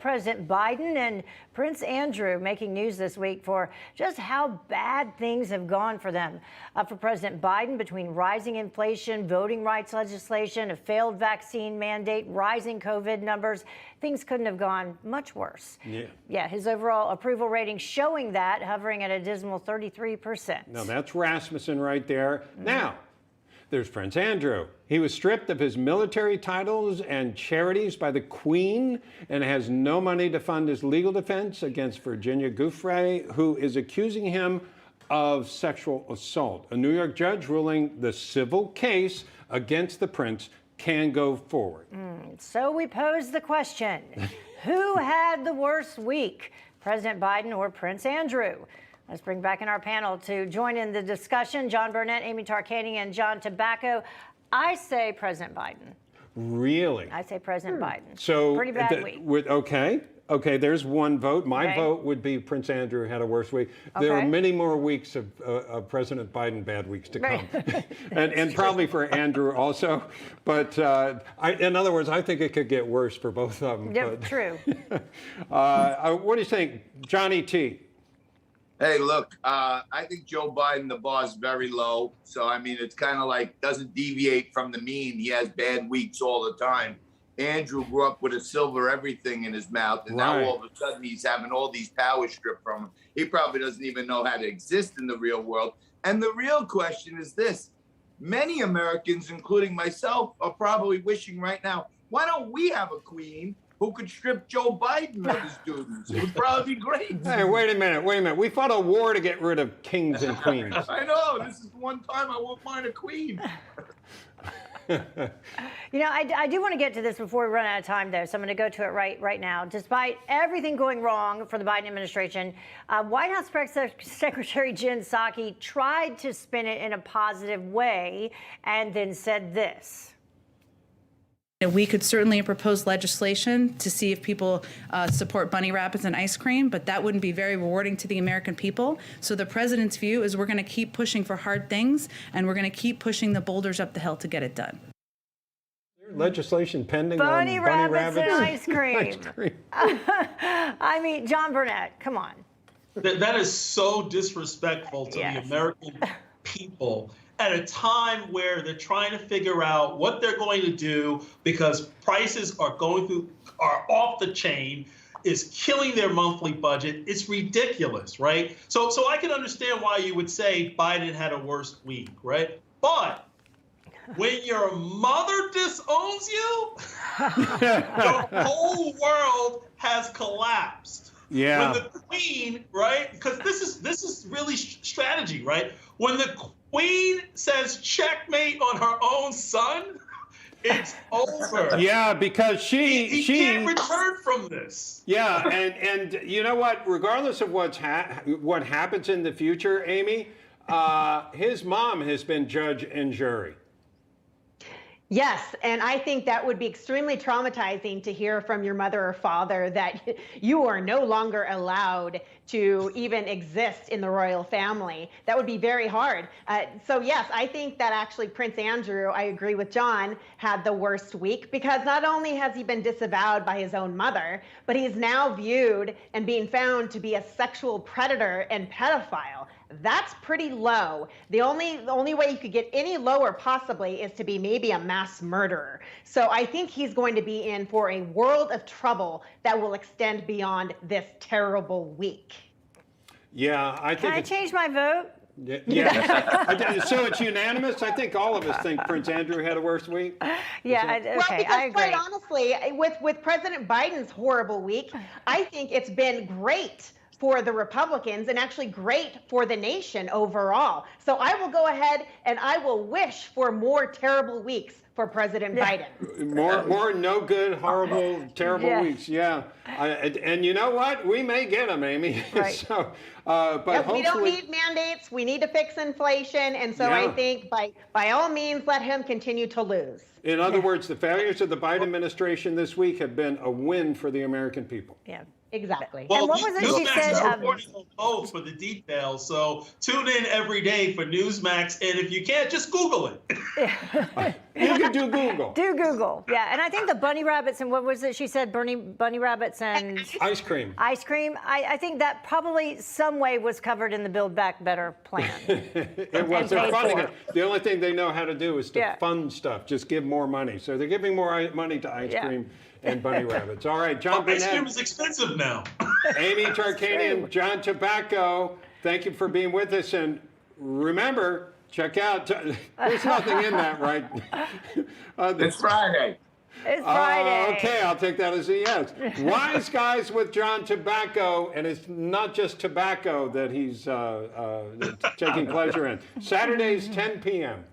President Biden and Prince Andrew making news this week for just how bad things have gone for them. For President Biden, between rising inflation, voting rights legislation, a failed vaccine mandate, rising COVID numbers, things couldn't have gone much worse. Yeah, his overall approval rating showing that, hovering at a dismal 33%. Now that's Rasmussen right there. Now, there's Prince Andrew. He was stripped of his military titles and charities by the Queen and has no money to fund his legal defense against Virginia Giuffre, who is accusing him of sexual assault. A New York judge ruling the civil case against the prince can go forward. So we pose the question, who had the worst week, President Biden or Prince Andrew? Let's bring back in our panel to join in the discussion, John Burnett, Amy Tarkanian, and John Tabacco. I say President Biden. Really? I say President Biden. So pretty bad week. Okay, there's one vote. My vote would be Prince Andrew had a worse week. There are many more weeks of President Biden bad weeks to come. and probably for Andrew also. But in other words, I think it could get worse for both of them. Yep, true. What do you think, Johnny T? Hey, look, I think Joe Biden, the bar is very low. So, I mean, it's kind of like doesn't deviate from the mean. He has bad weeks all the time. Andrew grew up with a silver everything in his mouth. And now all of a sudden he's having all these powers stripped from him. He probably doesn't even know how to exist in the real world. And the real question is this. Many Americans, including myself, are probably wishing right now, why don't we have a queen who could strip Joe Biden of his duties? It would probably be great. Hey, wait a minute. We fought a war to get rid of kings and queens. I know. This is the one time I won't mind a queen. You know, I do want to get to this before we run out of time, though, so I'm going to go to it right now. Despite everything going wrong for the Biden administration, White House Press Secretary Jen Psaki tried to spin it in a positive way and then said this. We could certainly propose legislation to see if people support bunny rabbits and ice cream, but that wouldn't be very rewarding to the American people. So the president's view is we're going to keep pushing for hard things, and we're going to keep pushing the boulders up the hill to get it done. Legislation pending on bunny rabbits and ice cream. I mean, John Burnett, come on. That is so disrespectful to the American people at a time where they're trying to figure out what they're going to do because prices are off the chain, is killing their monthly budget. It's ridiculous, right? So I can understand why you would say Biden had a worse week, right? But when your mother disowns you, the whole world has collapsed. Yeah. When the queen, right? Because this is really strategy, right? When the queen says checkmate on her own son, it's over. Yeah, because she can't return from this. Yeah, and you know what? Regardless of what happens in the future, Amy, his mom has been judge and jury. Yes, and I think that would be extremely traumatizing to hear from your mother or father that you are no longer allowed to even exist in the royal family. That would be very hard. So yes, I think that actually Prince Andrew, I agree with John, had the worst week because not only has he been disavowed by his own mother, but he's now viewed and being found to be a sexual predator and pedophile. That's pretty low. The only way you could get any lower possibly is to be maybe a mass murderer. So I think he's going to be in for a world of trouble that will extend beyond this terrible week. Yeah, I think. Can I change my vote? Yeah. So it's unanimous. I think all of us think Prince Andrew had a worse week. Yeah. Okay. Well, because I agree. quite honestly, with President Biden's horrible week, I think it's been great for the Republicans and actually great for the nation overall. So I will go ahead and I will wish for more terrible weeks for President Biden. More no good, horrible, terrible weeks. Yeah. And you know what? We may get them, Amy. Right. So, but we don't need mandates. We need to fix inflation. And so I think by all means, let him continue to lose. In other words, the failures of the Biden administration this week have been a win for the American people. Yeah. Exactly. Well, and what was it she said? Reporting on both for the details. So tune in every day for Newsmax, and if you can't, just Google it. You could do Google. Do Google. Yeah, and I think the bunny rabbits and what was it? She said bunny rabbits and Ice cream. ice cream. I think that probably some way was covered in the Build Back Better plan. It was. They're paid funding for. it. The only thing they know how to do is to Yeah. fund stuff. Just give more money. So they're giving more money to ice Yeah. cream and bunny rabbits. All right, John Ice cream Burnett, is expensive now. Amy Tarkanian, true. John Tabacco, thank you for being with us. And remember, check out, there's nothing in that, right? It's Friday. It's Friday. Okay, I'll take that as a yes. Wise Guys with John Tabacco, and it's not just tobacco that he's taking pleasure in. Saturdays, 10 p.m.